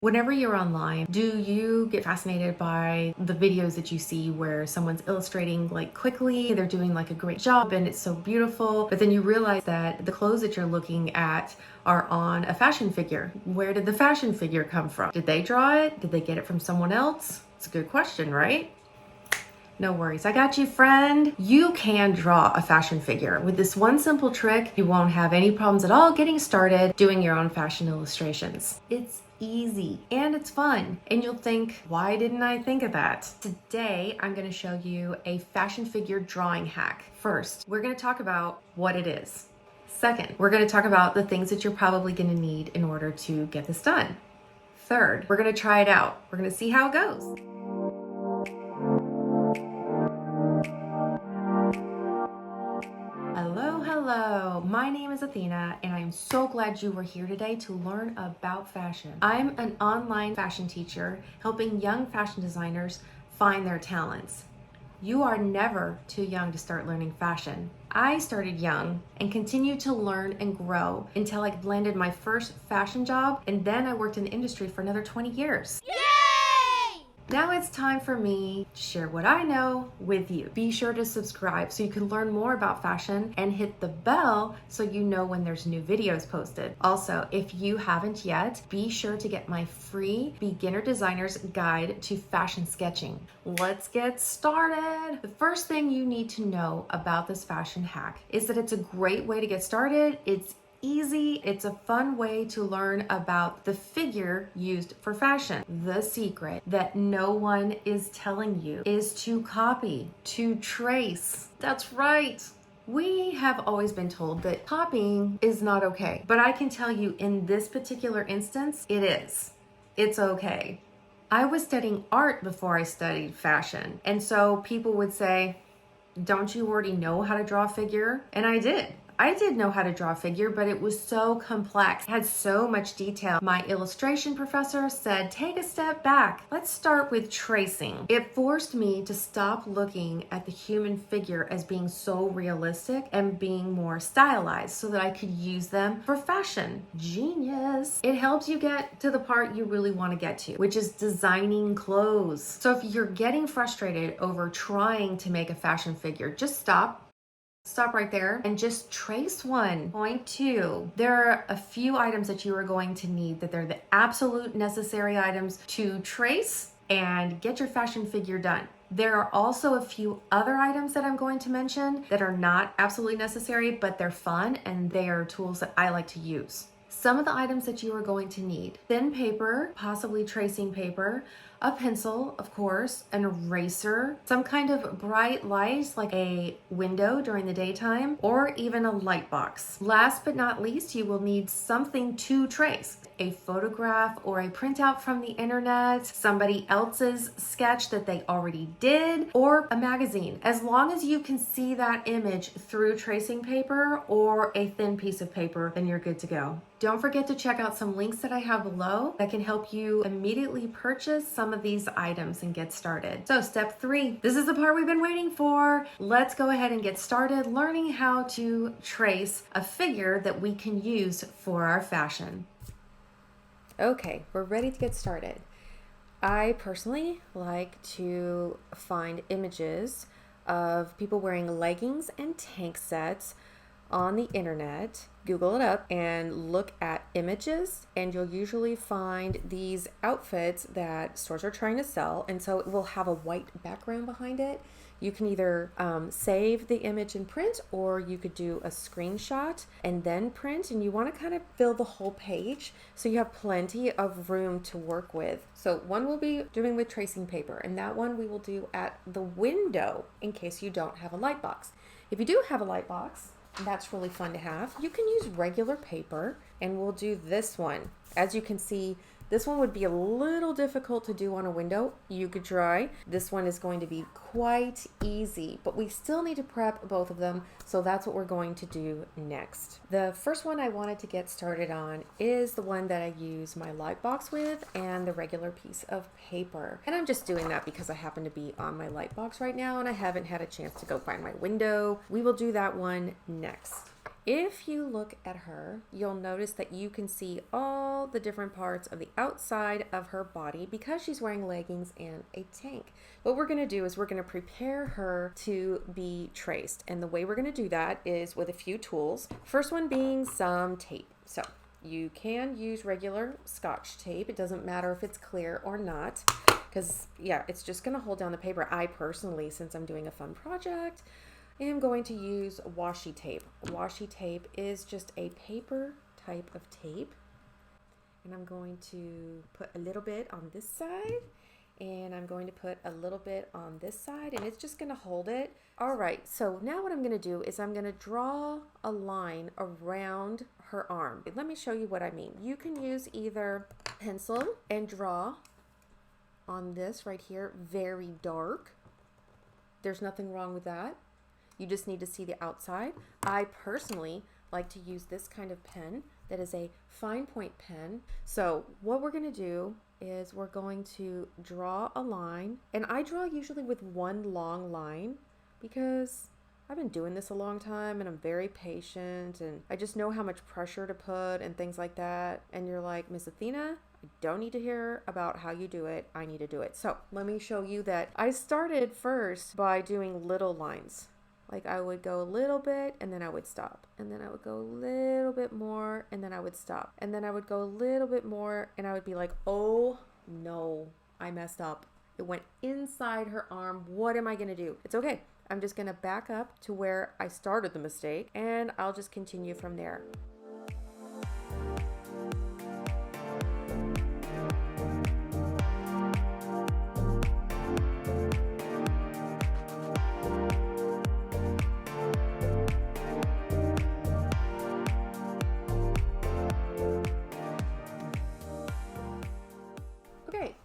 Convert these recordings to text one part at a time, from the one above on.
Whenever you're online, do you get fascinated by the videos that you see where someone's illustrating like quickly, they're doing like a great job and it's so beautiful, but then you realize that the clothes that you're looking at are on a fashion figure? Where did the fashion figure come from? Did they draw it? Did they get it from someone else? It's a good question, right? No worries, I got you, friend. You can draw a fashion figure. With this one simple trick, you won't have any problems at all getting started doing your own fashion illustrations. It's easy and it's fun. And you'll think, why didn't I think of that? Today, I'm gonna show you a fashion figure drawing hack. First, we're gonna talk about what it is. Second, we're gonna talk about the things that you're probably gonna need in order to get this done. Third, we're gonna try it out. We're gonna see how it goes. Hello, my name is Athena and I'm so glad you were here today to learn about fashion. I'm an online fashion teacher helping young fashion designers find their talents. You are never too young to start learning fashion. I started young and continued to learn and grow until I landed my first fashion job, and then I worked in the industry for another 20 years. Yay! Now it's time for me to share what I know with you. Be sure to subscribe so you can learn more about fashion and hit the bell so you know when there's new videos posted. Also, if you haven't yet, be sure to get my free Beginner Designer's Guide to Fashion Sketching. Let's get started. The first thing you need to know about this fashion hack is that it's a great way to get started. It's easy. It's a fun way to learn about the figure used for fashion. The secret that no one is telling you is to copy, to trace. That's right. We have always been told that copying is not okay, but I can tell you in this particular instance, it is. It's okay. I was studying art before I studied fashion, and so people would say, don't you already know how to draw a figure? And I did. I did know how to draw a figure, but it was so complex. It had so much detail. My illustration professor said, take a step back. Let's start with tracing. It forced me to stop looking at the human figure as being so realistic and being more stylized so that I could use them for fashion. Genius. It helps you get to the part you really want to get to, which is designing clothes. So if you're getting frustrated over trying to make a fashion figure, just stop. Stop right there and just trace one. Point two, there are a few items that you are going to need that they're the absolute necessary items to trace and get your fashion figure done. There are also a few other items that I'm going to mention that are not absolutely necessary, but they're fun and they are tools that I like to use. Some of the items that you are going to need: thin paper, possibly tracing paper, a pencil, of course, an eraser, some kind of bright light like a window during the daytime, or even a light box. Last but not least, you will need something to trace: a photograph or a printout from the internet, somebody else's sketch that they already did, or a magazine. As long as you can see that image through tracing paper or a thin piece of paper, then you're good to go. Don't forget to check out some links that I have below that can help you immediately purchase some of these items and get started. So step 3, this is the part we've been waiting for. Let's go ahead and get started learning how to trace a figure that we can use for our fashion. Okay, we're ready to get started. I personally like to find images of people wearing leggings and tank sets on the internet. Google it up and look at images, and you'll usually find these outfits that stores are trying to sell, and so it will have a white background behind it. You can either save the image in print, or you could do a screenshot and then print, and you want to kind of fill the whole page so you have plenty of room to work with. So one we'll be doing with tracing paper, and that one we will do at the window in case you don't have a light box. If you do have a light box, that's really fun to have. You can use regular paper, and we'll do this one. As you can see, this one would be a little difficult to do on a window. You could try. This one is going to be quite easy, but we still need to prep both of them, so that's what we're going to do next. The first one I wanted to get started on is the one that I use my light box with and the regular piece of paper. And I'm just doing that because I happen to be on my light box right now and I haven't had a chance to go find my window. We will do that one next. if you look at her, you'll notice that you can see all the different parts of the outside of her body because she's wearing leggings and a tank. What we're going to do is we're going to prepare her to be traced. And the way we're going to do that is with a few tools. First one being some tape. So you can use regular Scotch tape. It doesn't matter if it's clear or not, because yeah, it's just going to hold down the paper. I personally, since I'm doing a fun project, am going to use washi tape. Washi tape is just a paper type of tape. And I'm going to put a little bit on this side, and I'm going to put a little bit on this side, and it's just going to hold it. All right, so now what I'm going to do is I'm going to draw a line around her arm. Let me show you what I mean. You can use either pencil and draw on this right here, very dark. There's nothing wrong with that. You just need to see the outside. I personally like to use this kind of pen that is a fine point pen. So what we're going to do is we're going to draw a line, and I draw usually with one long line because I've been doing this a long time and I'm very patient, and I just know how much pressure to put and things like that. And you're like, Miss Athena, I don't need to hear about how you do it. I need to do it. So let me show you that I started first by doing little lines. Like I would go a little bit and then I would stop. And then I would go a little bit more and then I would stop. And then I would go a little bit more and I would be like, oh no, I messed up. It went inside her arm. What am I going to do? It's okay. I'm just going to back up to where I started the mistake and I'll just continue from there.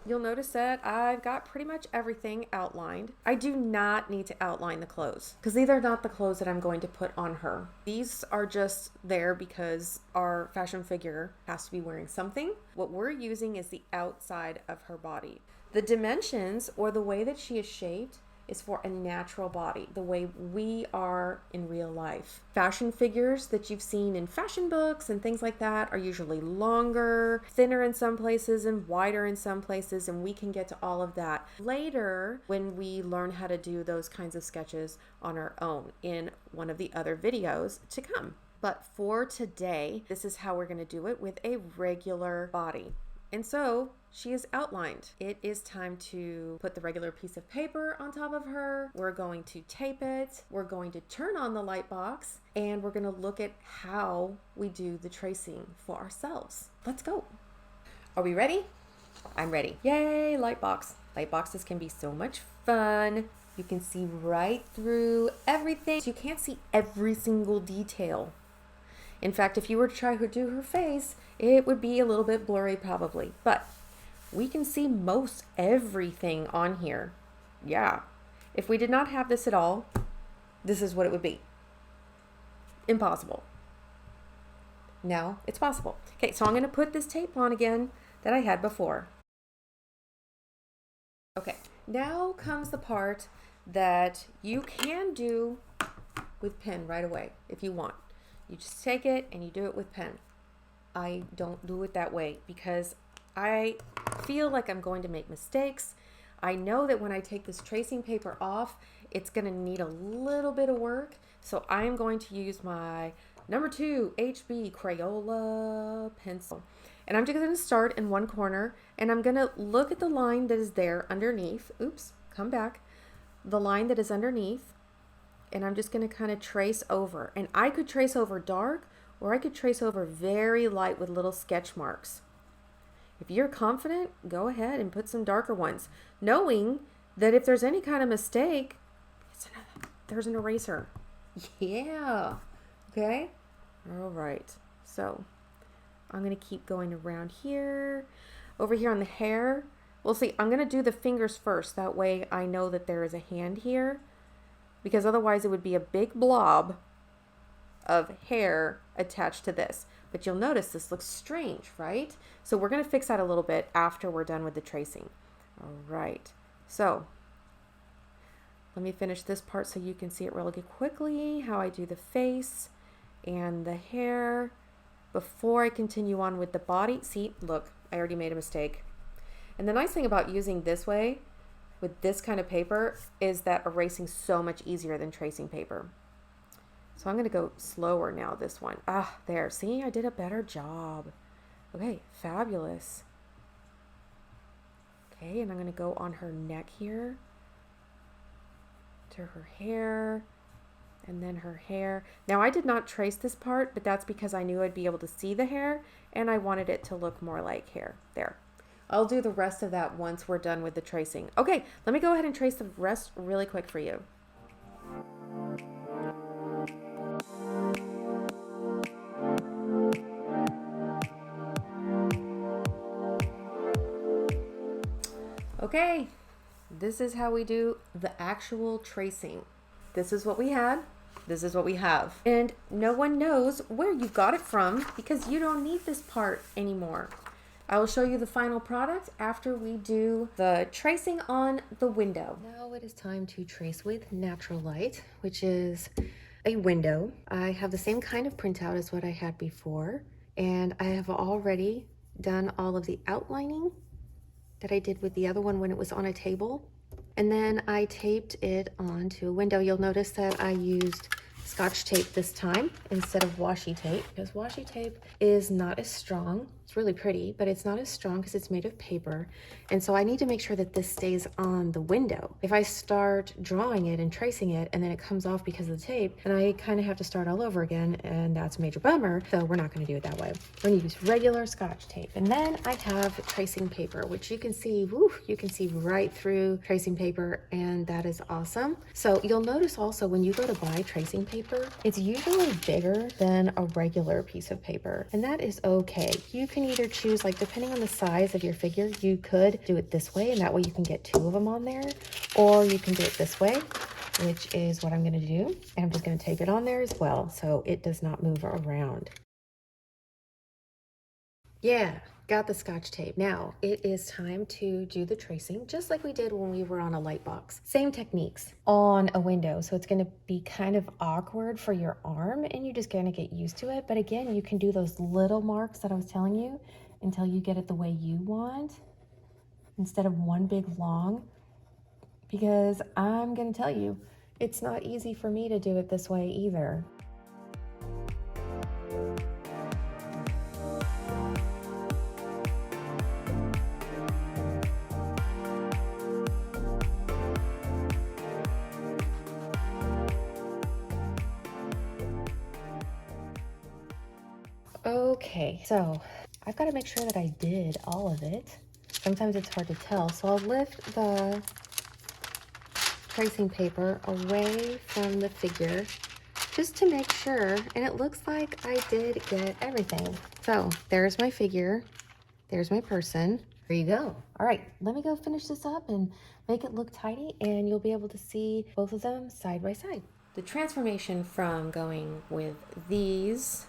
You'll notice that I've got pretty much everything outlined. I do not need to outline the clothes because these are not the clothes that I'm going to put on her. These are just there because our fashion figure has to be wearing something. What we're using is the outside of her body. The dimensions, or the way that she is shaped, is for a natural body, the way we are in real life. Fashion figures that you've seen in fashion books and things like that are usually longer, thinner in some places and wider in some places, and we can get to all of that later when we learn how to do those kinds of sketches on our own in one of the other videos to come. But for today, this is how we're going to do it with a regular body. And so she is outlined. It is time to put the regular piece of paper on top of her. We're going to tape it. We're going to turn on the light box, and we're going to look at how we do the tracing for ourselves. Let's go. Are we ready? I'm ready. Yay, light box. Light boxes can be so much fun. You can see right through everything. You can't see every single detail. In fact, if you were to try to do her face, it would be a little bit blurry probably, but we can see most everything on here. Yeah. If we did not have this at all, this is what it would be. Impossible. Now it's possible. Okay, so I'm going to put this tape on again that I had before. Okay, now comes the part that you can do with pen right away if you want. You just take it and you do it with pen. I don't do it that way because I feel like I'm going to make mistakes. I know that when I take this tracing paper off, it's going to need a little bit of work. So I am going to use my number 2 HB Crayola pencil. And I'm just going to start in one corner and I'm going to look at the line that is there underneath. Oops, come back. The line that is underneath. And I'm just going to kind of trace over. And I could trace over dark, or I could trace over very light with little sketch marks. If you're confident, go ahead and put some darker ones, knowing that if there's any kind of mistake, there's an eraser. Yeah. Okay. All right. So I'm going to keep going around here. Over here on the hair, we'll see. I'm going to do the fingers first. That way I know that there is a hand here, because otherwise it would be a big blob of hair attached to this. But you'll notice this looks strange, right? So we're going to fix that a little bit after we're done with the tracing. All right. So let me finish this part so you can see it really quickly, how I do the face. and the hair before I continue on with the body. See, look, I already made a mistake. And the nice thing about using this way with this kind of paper is that erasing so much easier than tracing paper. So I'm going to go slower now, this one. Ah, there. See, I did a better job. Okay, fabulous. Okay, and I'm going to go on her neck here to her hair, and then her hair. Now, I did not trace this part, but that's because I knew I'd be able to see the hair, and I wanted it to look more like hair. There. I'll do the rest of that once we're done with the tracing. Okay, let me go ahead and trace the rest really quick for you. Okay, this is how we do the actual tracing. This is what we had. This is what we have. And no one knows where you got it from because you don't need this part anymore. I will show you the final product after we do the tracing on the window. Now it is time to trace with natural light, which is a window. I have the same kind of printout as what I had before, and I have already done all of the outlining that I did with the other one when it was on a table. And then I taped it onto a window. You'll notice that I used Scotch tape this time instead of washi tape because washi tape is not as strong. It's really pretty, but it's not as strong because it's made of paper. And so I need to make sure that this stays on the window. If I start drawing it and tracing it and then it comes off because of the tape, then I kind of have to start all over again, and that's a major bummer. So we're not going to do it that way. We're going to use regular Scotch tape. And then I have tracing paper, which you can see, you can see right through tracing paper, and that is awesome. So you'll notice also when you go to buy tracing paper, it's usually bigger than a regular piece of paper, and that is okay. You can either choose, like depending on the size of your figure, you could do it this way, and that way you can get 2 of them on there, or you can do it this way, which is what I'm going to do. And I'm just going to tape it on there as well so it does not move around. Yeah, got the Scotch tape. Now it is time to do the tracing just like we did when we were on a light box. Same techniques on a window. So it's going to be kind of awkward for your arm and you're just going to get used to it. But again, you can do those little marks that I was telling you until you get it the way you want instead of one big long, because I'm going to tell you, it's not easy for me to do it this way either. Okay, so I've got to make sure that I did all of it. Sometimes it's hard to tell, so I'll lift the tracing paper away from the figure just to make sure, and it looks like I did get everything. So there's my figure, there's my person. There you go. All right, let me go finish this up and make it look tidy, and you'll be able to see both of them side by side. The transformation from going with these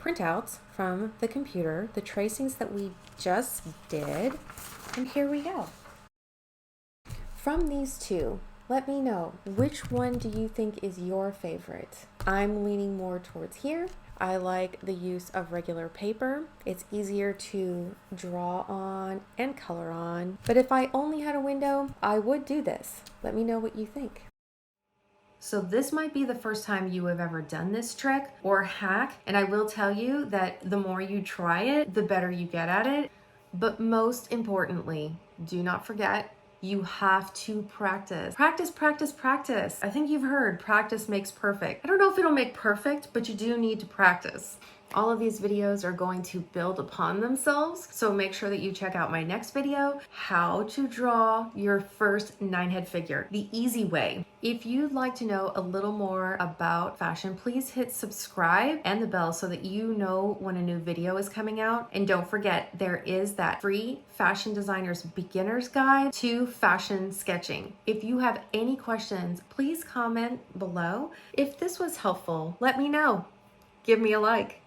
printouts from the computer, the tracings that we just did, and here we go. From these two, let me know, which one do you think is your favorite? I'm leaning more towards here. I like the use of regular paper. It's easier to draw on and color on. But if I only had a window, I would do this. Let me know what you think. So this might be the first time you have ever done this trick or hack, and I will tell you that the more you try it, the better you get at it. But most importantly, do not forget, you have to practice. Practice, practice, practice. I think you've heard practice makes perfect. I don't know if it'll make perfect, but you do need to practice. All of these videos are going to build upon themselves, so make sure that you check out my next video, how to draw your first 9-head figure, the easy way. If you'd like to know a little more about fashion, please hit subscribe and the bell so that you know when a new video is coming out. And don't forget, there is that free Fashion Designer's Beginner's Guide to Fashion Sketching. If you have any questions, please comment below. If this was helpful, let me know. Give me a like.